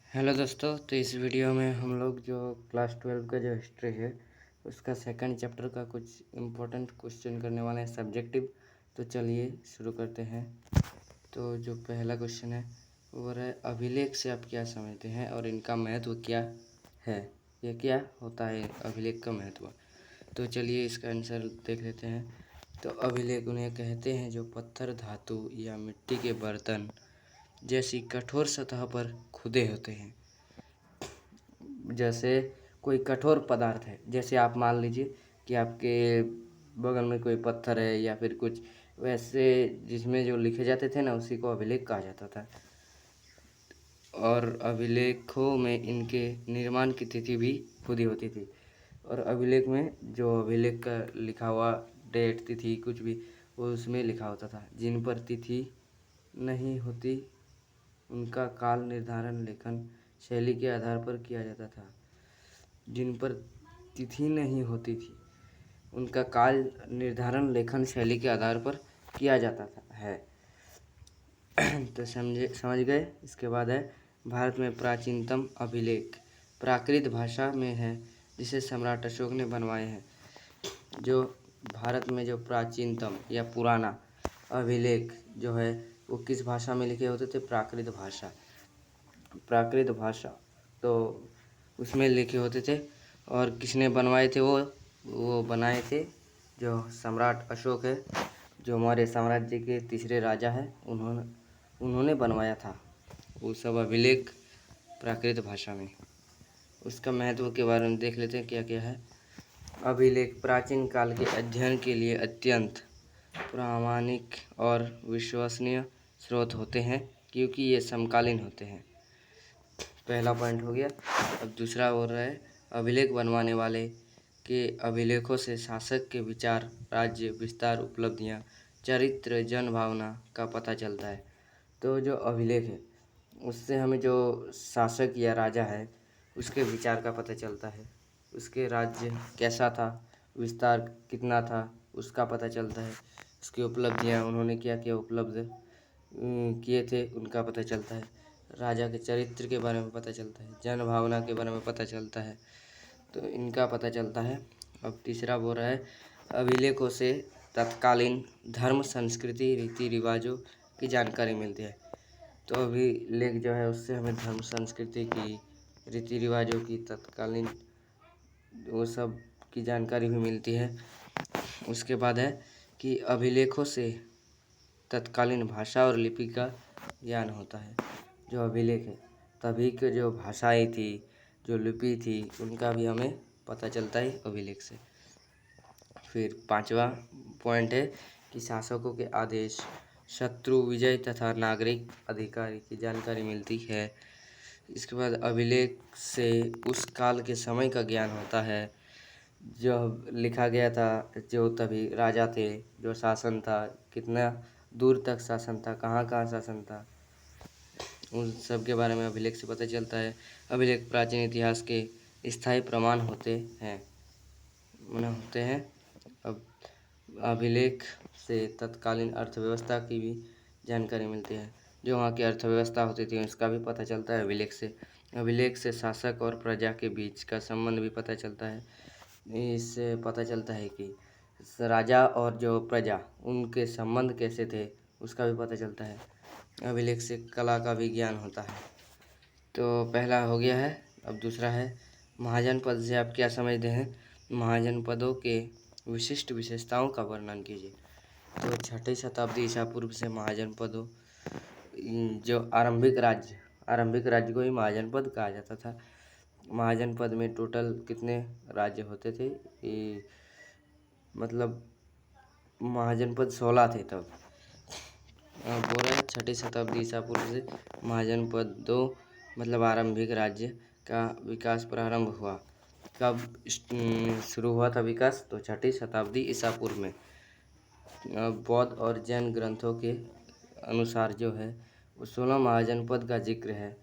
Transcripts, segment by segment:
Hello दोस्तों, तो इस वीडियो में हम लोग जो क्लास 12 का जो हिस्ट्री है उसका सेकंड चैप्टर का कुछ इम्पोर्टेंट क्वेश्चन करने वाले हैं सब्जेक्टिव। तो चलिए शुरू करते हैं। तो जो पहला क्वेश्चन है वो है, अभिलेख से आप क्या समझते हैं और इनका महत्व क्या है। ये क्या होता है अभिलेख का महत्व। तो चलिए इसका आंसर देख लेते हैं। तो अभिलेख उन्हें कहते हैं जो पत्थर, धातु या मिट्टी के बर्तन जैसी कठोर सतह पर खुदे होते हैं। जैसे कोई कठोर पदार्थ है, जैसे आप मान लीजिए कि आपके बगल में कोई पत्थर है या फिर कुछ वैसे जिसमें जो लिखे जाते थे ना, उसी को अभिलेख कहा जाता था। और अभिलेखों में इनके निर्माण की तिथि भी खुदी होती थी। और अभिलेख में जो अभिलेख का लिखा हुआ डेट, तिथि कुछ भी वो उसमें लिखा होता था। जिन पर तिथि नहीं होती उनका काल निर्धारण लेखन शैली के आधार पर किया जाता था। जिन पर तिथि नहीं होती थी उनका काल निर्धारण लेखन शैली के आधार पर किया जाता था है। तो समझ गए। इसके बाद है, भारत में प्राचीनतम अभिलेख प्राकृत भाषा में है जिसे सम्राट अशोक ने बनवाए हैं। जो भारत में जो प्राचीनतम या पुराना अभिलेख जो है वो किस भाषा में लिखे होते थे? प्राकृत भाषा। प्राकृत भाषा तो उसमें लिखे होते थे। और किसने बनवाए थे? वो बनाए थे जो सम्राट अशोक है, जो हमारे साम्राज्य के तीसरे राजा है, उन्होंने बनवाया था वो सब अभिलेख प्राकृत भाषा में। उसका महत्व के बारे में देख लेते हैं क्या क्या है। अभिलेख प्राचीन काल के अध्ययन के लिए अत्यंत प्रामाणिक और विश्वसनीय स्रोत होते हैं क्योंकि ये समकालीन होते हैं। पहला पॉइंट हो गया। अब दूसरा हो रहा है, अभिलेख बनवाने वाले के अभिलेखों से शासक के विचार, राज्य विस्तार, उपलब्धियां, चरित्र, जन भावना का पता चलता है। तो जो अभिलेख है उससे हमें जो शासक या राजा है उसके विचार का पता चलता है, उसके राज्य कैसा था, विस्तार कितना था उसका पता चलता है, उसकी उपलब्धियां, उन्होंने क्या क्या उपलब्ध किए थे उनका पता चलता है, राजा के चरित्र के बारे में पता चलता है, जन भावना के बारे में पता चलता है। तो इनका पता चलता है। अब तीसरा बोल रहा है, अभिलेखों से तत्कालीन धर्म, संस्कृति, रीति रिवाजों की जानकारी मिलती है। तो अभिलेख जो है उससे हमें धर्म, संस्कृति की, रीति रिवाजों की, तत्कालीन वो सब की जानकारी भी मिलती है। उसके बाद है कि अभिलेखों से तत्कालीन भाषा और लिपि का ज्ञान होता है। जो अभिलेख है तभी के जो भाषाएं थी, जो लिपि थी, उनका भी हमें पता चलता है अभिलेख से। फिर पांचवा पॉइंट है कि शासकों के आदेश, शत्रु विजय तथा नागरिक अधिकारी की जानकारी मिलती है। इसके बाद अभिलेख से उस काल के समय का ज्ञान होता है जो लिखा गया था, जो तभी राजा थे, जो शासन था, कितना दूर तक शासन था, कहाँ कहाँ शासन था, उन सब के बारे में अभिलेख से पता चलता है। अभिलेख प्राचीन इतिहास के स्थायी प्रमाण होते हैं। अब अभिलेख से तत्कालीन अर्थव्यवस्था की भी जानकारी मिलती है। जो वहाँ की अर्थव्यवस्था होती थी उसका भी पता चलता है अभिलेख से। अभिलेख से शासक और प्रजा के बीच का संबंध भी पता चलता है। इससे पता चलता है कि राजा और जो प्रजा उनके संबंध कैसे थे उसका भी पता चलता है। अभिलेख से कला का भी ज्ञान होता है। तो पहला हो गया है। अब दूसरा है, महाजनपद से आप क्या समझते हैं? महाजनपदों के विशिष्ट विशेषताओं का वर्णन कीजिए। तो 6ठी शताब्दी ईसा पूर्व से महाजनपदों जो आरंभिक राज्य को ही महाजनपद कहा जाता था। महाजनपद में टोटल कितने राज्य होते थे? मतलब महाजनपद 16 थे तब। बोल रहे हैं 6ठी शताब्दी ईसा पूर्व से महाजनपदों मतलब आरंभिक राज्य का विकास प्रारंभ हुआ। कब शुरू हुआ था विकास? तो 6ठी शताब्दी ईसा पूर्व में। बौद्ध और जैन ग्रंथों के अनुसार जो है वो 16 महाजनपद का जिक्र है।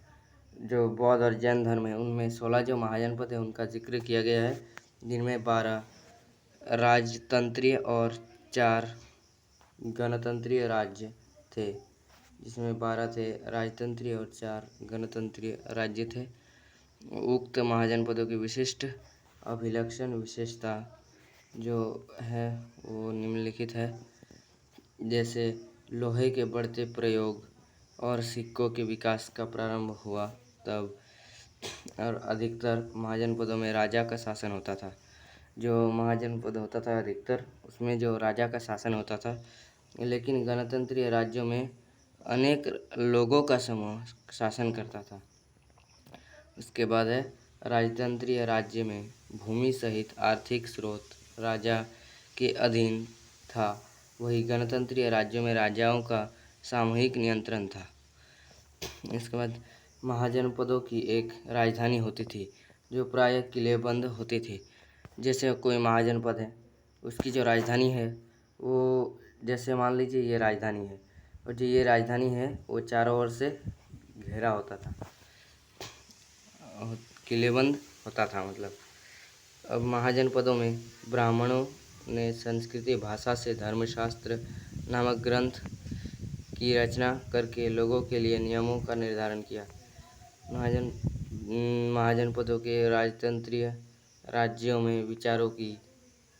जो बौद्ध और जैन धर्म है उनमें 16 जो महाजनपद है उनका जिक्र किया गया है, जिनमें 12 राजतंत्रीय और 4 गणतंत्रीय राज्य थे। जिसमें 12 थे राजतंत्रीय और 4 गणतंत्रीय राज्य थे। उक्त महाजनपदों की विशिष्ट अभिलक्षण विशेषता जो है वो निम्नलिखित है। जैसे लोहे के बढ़ते प्रयोग और सिक्कों के विकास का प्रारंभ हुआ तब, और अधिकतर महाजनपदों में राजा का शासन होता था। जो महाजनपद होता था अधिकतर उसमें जो राजा का शासन होता था, लेकिन गणतंत्रीय राज्यों में अनेक लोगों का समूह शासन करता था। उसके बाद है राजतंत्रीय राज्य में भूमि सहित आर्थिक स्रोत राजा के अधीन था, वही गणतंत्रीय राज्यों में राजाओं का सामूहिक नियंत्रण था। इसके बाद महाजनपदों की एक राजधानी होती थी जो प्रायः किलेबंद होती थी। जैसे कोई महाजनपद है, उसकी जो राजधानी है वो, जैसे मान लीजिए ये राजधानी है और जो ये राजधानी है वो चारों ओर से घेरा होता था, किलेबंद होता था मतलब। अब महाजनपदों में ब्राह्मणों ने संस्कृति भाषा से धर्मशास्त्र नामक ग्रंथ की रचना करके लोगों के लिए नियमों का निर्धारण किया। महाजनपदों के राजतंत्रीय राज्यों में विचारों की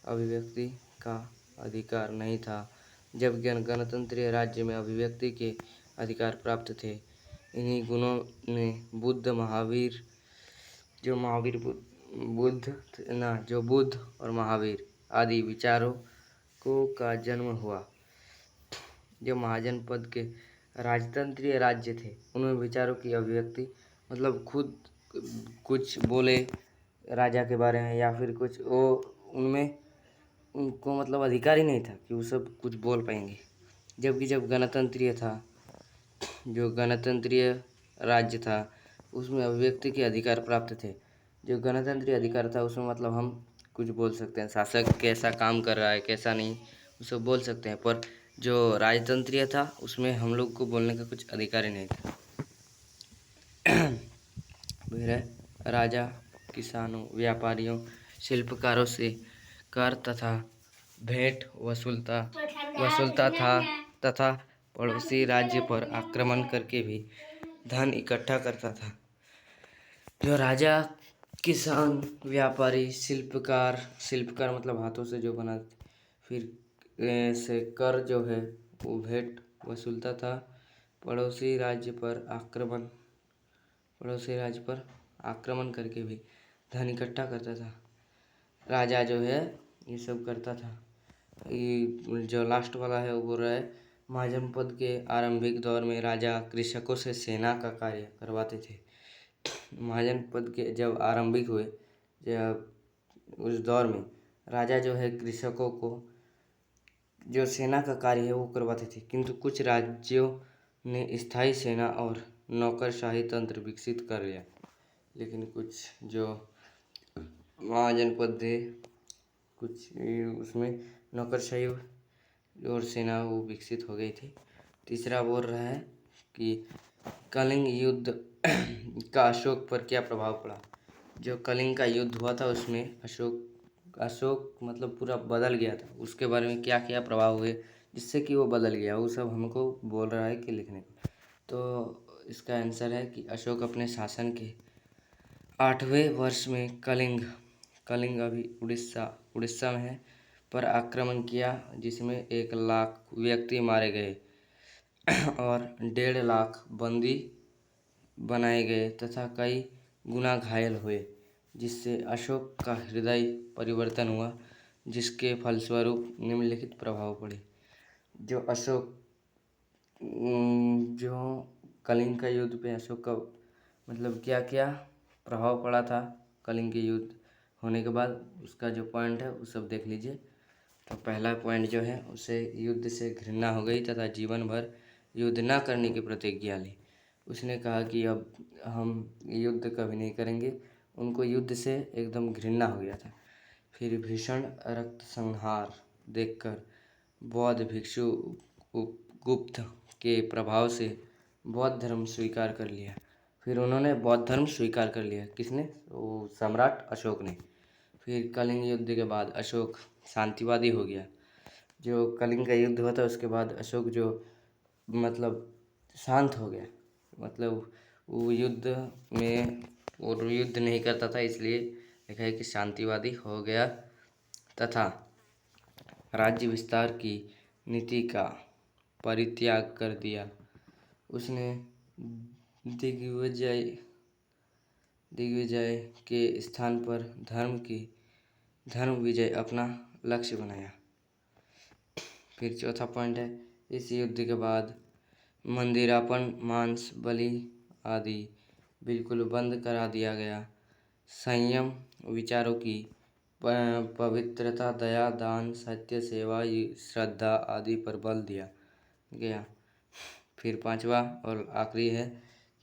अभिव्यक्ति का अधिकार नहीं था, जबकि गणतंत्रीय राज्य में अभिव्यक्ति के अधिकार प्राप्त थे। इन्हीं गुणों ने बुद्ध और महावीर आदि विचारों का जन्म हुआ। जो महाजनपद के राजतंत्रीय राज्य थे उनमें विचारों की अभिव्यक्ति मतलब खुद कुछ बोले राजा के बारे में या फिर कुछ, वो उनमें उनको मतलब अधिकार ही नहीं था कि वो सब कुछ बोल पाएंगे। जबकि जब गणतंत्रीय राज्य था उसमें अभिव्यक्ति के अधिकार प्राप्त थे। जो गणतंत्रीय अधिकार था उसमें मतलब हम कुछ बोल सकते हैं, शासक कैसा काम कर रहा है कैसा नहीं वो सब बोल सकते हैं, पर जो राजतंत्रीय था उसमें हम लोग को बोलने का कुछ अधिकार ही नहीं था। फिर है राजा किसानों व्यापारियों शिल्पकारों से कर तथा भेंट वसूलता था तथा पड़ोसी राज्य पर आक्रमण करके भी धन इकट्ठा करता था। जो राजा किसान व्यापारी शिल्पकार मतलब हाथों से जो बनाते, फिर से कर जो है वो भेंट वसूलता था, पड़ोसी राज्य पर आक्रमण करके भी धन इकट्ठा करता था। राजा जो है ये सब करता था। ये जो लास्ट वाला है वो बोल रहा है महाजनपद के आरंभिक दौर में राजा कृषकों से सेना का कार्य करवाते थे। महाजनपद के जब आरंभिक हुए, जब उस दौर में राजा जो है कृषकों को जो सेना का कार्य है वो करवाते थे, किंतु कुछ राज्यों ने स्थायी सेना और नौकरशाही तंत्र विकसित कर लिया। लेकिन कुछ जो महाजनपद थे कुछ उसमें नौकरशाही और सेना वो विकसित हो गई थी। तीसरा बोल रहा है कि कलिंग युद्ध का अशोक पर क्या प्रभाव पड़ा। जो कलिंग का युद्ध हुआ था उसमें अशोक मतलब पूरा बदल गया था, उसके बारे में क्या क्या प्रभाव हुए जिससे कि वो बदल गया, वो सब हमको बोल रहा है कि लिखने को। तो इसका आंसर है कि अशोक अपने शासन के 8वें वर्ष में कलिंग अभी उड़ीसा में है पर आक्रमण किया, जिसमें 1 लाख व्यक्ति मारे गए और 1.5 लाख बंदी बनाए गए तथा कई गुना घायल हुए, जिससे अशोक का हृदय परिवर्तन हुआ, जिसके फलस्वरूप निम्नलिखित प्रभाव पड़े। जो कलिंग का युद्ध पे अशोक का मतलब क्या क्या प्रभाव पड़ा था कलिंग के युद्ध होने के बाद, उसका जो पॉइंट है वो सब देख लीजिए। तो पहला पॉइंट जो है उसे युद्ध से घृणा हो गई तथा जीवन भर युद्ध न करने की प्रतिज्ञा ली। उसने कहा कि अब हम युद्ध कभी नहीं करेंगे, उनको युद्ध से एकदम घृणा हो गया था। फिर भीषण रक्त संहार देखकर बौद्ध भिक्षु गुप्त के प्रभाव से बौद्ध धर्म स्वीकार कर लिया। फिर उन्होंने बौद्ध धर्म स्वीकार कर लिया, किसने? वो सम्राट अशोक ने। फिर कलिंग युद्ध के बाद अशोक शांतिवादी हो गया। जो कलिंग का युद्ध हुआ था उसके बाद अशोक जो मतलब शांत हो गया। मतलब वो युद्ध में और युद्ध नहीं करता था, इसलिए लिखा है कि शांतिवादी हो गया तथा राज्य विस्तार की नीति का परित्याग कर दिया। उसने दिग्विजय दिग्विजय के स्थान पर धर्म विजय अपना लक्ष्य बनाया। फिर चौथा पॉइंट है, इस युद्ध के बाद मंदिरापन, मांस बलि आदि बिल्कुल बंद करा दिया गया। संयम, विचारों की पवित्रता, दया, दान, सत्य, सेवा, श्रद्धा आदि पर बल दिया गया। फिर पांचवा और आखिरी है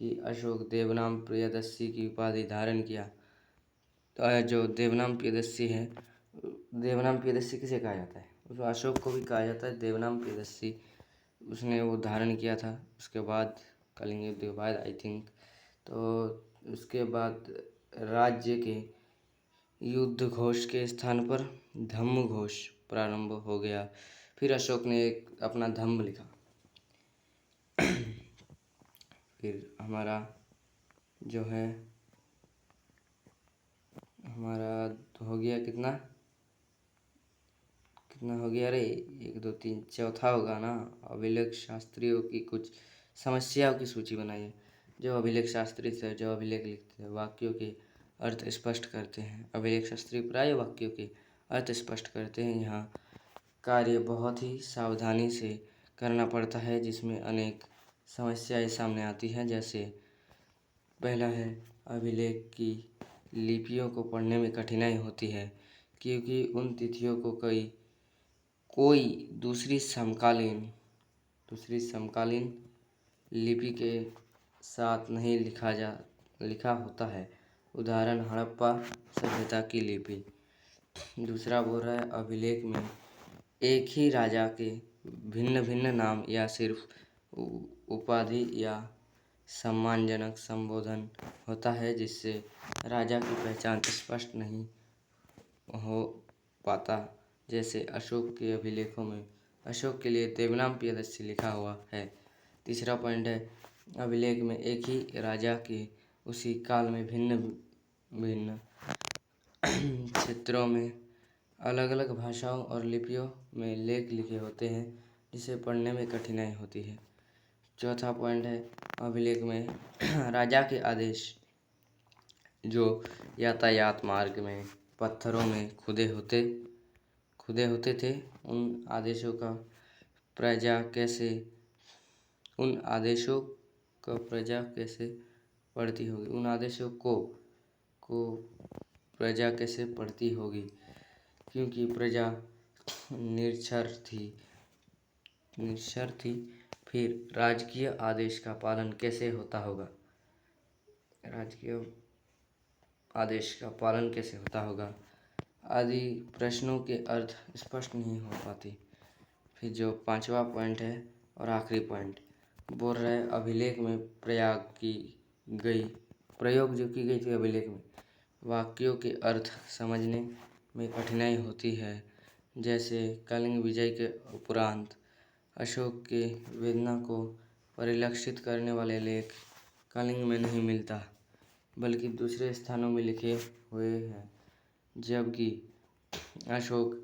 कि अशोक देवनाम प्रियदर्शी की उपाधि धारण किया। तो जो देवनाम प्रियदर्शी है, देवनाम प्रियदर्शी किसे कहा जाता है? उसको अशोक को भी कहा जाता है देवनाम प्रियदर्शी। उसने वो धारण किया था उसके बाद, कलिंग युद्ध के बाद आई थिंक। तो उसके बाद राज्य के युद्ध घोष के स्थान पर धम्म घोष प्रारंभ हो गया। फिर अशोक ने एक अपना धम्म लिखा। फिर हमारा जो है, हमारा तो हो गया कितना हो गया रे, 1 2 3 चौथा होगा ना। अभिलेख शास्त्रियों की कुछ समस्याओं की सूची बनाई है। जो अभिलेख शास्त्री थे, जो अभिलेख लिखते हैं, वाक्यों के अर्थ स्पष्ट करते हैं। अभिलेख शास्त्री प्राय वाक्यों के अर्थ स्पष्ट करते हैं। यहाँ कार्य बहुत ही सावधानी से करना पड़ता है, जिसमें अनेक समस्याएं सामने आती हैं। जैसे पहला है, अभिलेख की लिपियों को पढ़ने में कठिनाई होती है, क्योंकि उन तिथियों को कोई दूसरी समकालीन लिपि के साथ नहीं लिखा होता है। उदाहरण, हड़प्पा सभ्यता की लिपि। दूसरा बोल रहा है, अभिलेख में एक ही राजा के भिन्न भिन्न नाम या सिर्फ उपाधि या सम्मानजनक संबोधन होता है, जिससे राजा की पहचान स्पष्ट नहीं हो पाता। जैसे अशोक के अभिलेखों में अशोक के लिए देवनाम प्रियदर्शी लिखा हुआ है। तीसरा पॉइंट है, अभिलेख में एक ही राजा के उसी काल में भिन्न भिन्न क्षेत्रों में अलग अलग भाषाओं और लिपियों में लेख लिखे होते हैं, जिसे पढ़ने में कठिनाई होती है। चौथा पॉइंट है, अभिलेख में राजा के आदेश जो यातायात मार्ग में पत्थरों में खुदे होते थे, उन आदेशों का प्रजा कैसे पढ़ती होगी, उन आदेशों को प्रजा कैसे पढ़ती होगी, क्योंकि प्रजा निरक्षर थी। फिर राजकीय आदेश का पालन कैसे होता होगा, आदि प्रश्नों के अर्थ स्पष्ट नहीं हो पाती। फिर जो पांचवा पॉइंट है और आखिरी पॉइंट बोल रहा है, अभिलेख में प्रयोग जो की गई थी अभिलेख में, वाक्यों के अर्थ समझने में कठिनाई होती है। जैसे कलिंग विजय के उपरांत अशोक के वेदना को परिलक्षित करने वाले लेख कलिंग में नहीं मिलता, बल्कि दूसरे स्थानों में लिखे हुए हैं। जबकि अशोक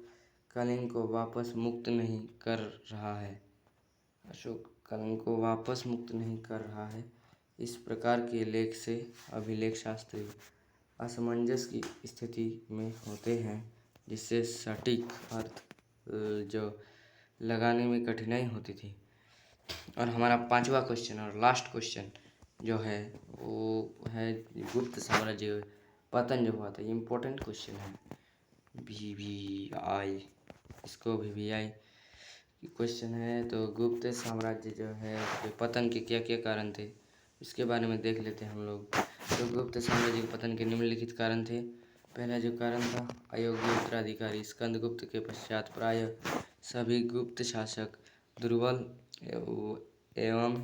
कलिंग को वापस मुक्त नहीं कर रहा है। इस प्रकार के लेख से अभिलेख शास्त्री असमंजस की स्थिति में होते हैं, जिससे सटीक अर्थ जो लगाने में कठिनाई होती थी। और हमारा पांचवा क्वेश्चन और लास्ट क्वेश्चन जो है वो है गुप्त साम्राज्य पतन जो हुआ था। ये इम्पोर्टेंट क्वेश्चन है, VVI, इसको VVI क्वेश्चन है। तो गुप्त साम्राज्य जो है उसके पतन के क्या क्या कारण थे, इसके बारे में देख लेते हैं हम लोग। तो गुप्त साम्राज्य के पतन के निम्नलिखित कारण थे। पहला जो कारण था, अयोग्य उत्तराधिकारी। स्कंदगुप्त के पश्चात प्राय सभी गुप्त शासक दुर्बल एवं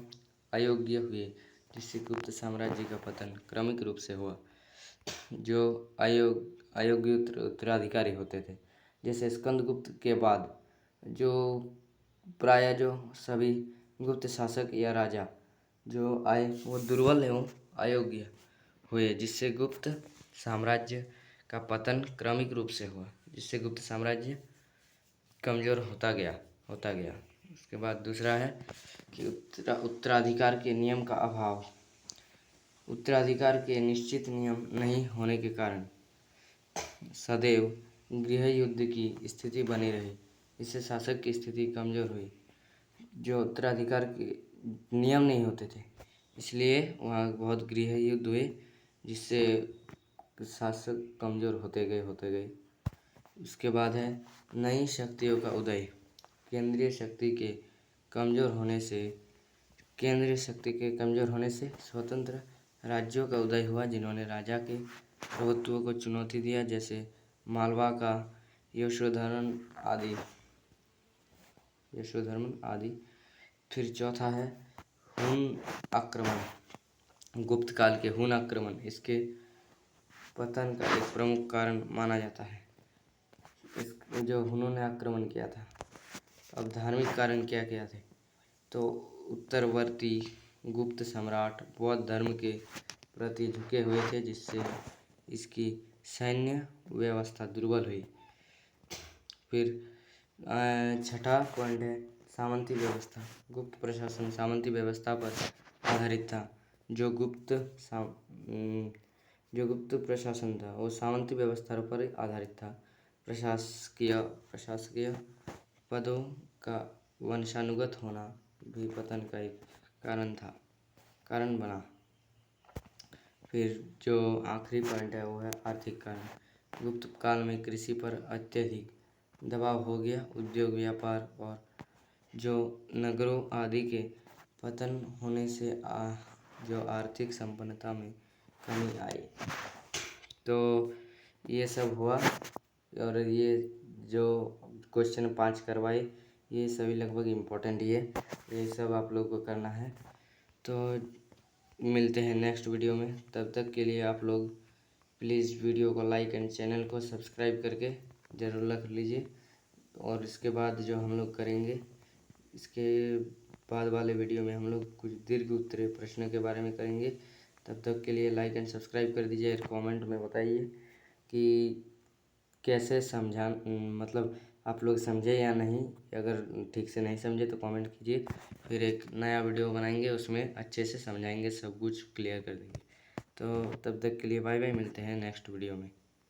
अयोग्य हुए, जिससे गुप्त साम्राज्य का पतन क्रमिक रूप से हुआ। जो अयोग्य उत्तराधिकारी होते थे, जैसे स्कंदगुप्त के बाद जो प्राय जो सभी गुप्त शासक या राजा जो आए वो दुर्बल एवं अयोग्य हुए, जिससे गुप्त साम्राज्य का पतन क्रमिक रूप से हुआ, जिससे गुप्त साम्राज्य कमज़ोर होता गया। उसके बाद दूसरा है कि उत्तराधिकार के नियम का अभाव। उत्तराधिकार के निश्चित नियम नहीं होने के कारण सदैव गृह युद्ध की स्थिति बनी रही। इससे शासक की स्थिति कमज़ोर हुई। जो उत्तराधिकार के नियम नहीं होते थे, इसलिए वहाँ बहुत गृह युद्ध हुए, जिससे शासक कमज़ोर होते गए। उसके बाद है नई शक्तियों का उदय। केंद्रीय शक्ति के कमज़ोर होने से स्वतंत्र राज्यों का उदय हुआ, जिन्होंने राजा के प्रभुत्व को चुनौती दिया, जैसे मालवा का यशोधर्मन आदि। फिर चौथा है हुन आक्रमण। गुप्त काल के हुन आक्रमण इसके पतन का एक प्रमुख कारण माना जाता है। जो हुनों ने आक्रमण किया था। अब धार्मिक कारण क्या क्या थे, तो उत्तरवर्ती गुप्त सम्राट बौद्ध धर्म के प्रति झुके हुए थे, जिससे इसकी सैन्य व्यवस्था दुर्बल हुई। फिर छठा पॉइंट है सामंती व्यवस्था। गुप्त प्रशासन सामंती व्यवस्था पर आधारित था। जो गुप्त प्रशासन था वो सामंती व्यवस्था पर आधारित था। प्रशासकीय पदों का वंशानुगत होना भी पतन का एक कारण बना। फिर जो आखिरी पॉइंट है वो है आर्थिक कारण। गुप्त काल में कृषि पर अत्यधिक दबाव हो गया। उद्योग, व्यापार और जो नगरों आदि के पतन होने से जो आर्थिक संपन्नता में कमी आई। तो ये सब हुआ, और ये जो क्वेश्चन 5 करवाए ये सभी लगभग इम्पोर्टेंट ये सब आप लोग को करना है। तो मिलते हैं नेक्स्ट वीडियो में। तब तक के लिए आप लोग प्लीज़ वीडियो को लाइक एंड चैनल को सब्सक्राइब करके ज़रूर रख लीजिए। और इसके बाद जो हम लोग करेंगे, इसके बाद वाले वीडियो में हम लोग कुछ दीर्घ उत्तरीय प्रश्नों के बारे में करेंगे। तब तक के लिए लाइक एंड सब्सक्राइब कर दीजिए और कमेंट में बताइए कि कैसे मतलब आप लोग समझे या नहीं। अगर ठीक से नहीं समझे तो कमेंट कीजिए, फिर एक नया वीडियो बनाएंगे, उसमें अच्छे से समझाएंगे, सब कुछ क्लियर कर देंगे। तो तब तक के लिए बाय बाय, मिलते हैं नेक्स्ट वीडियो में।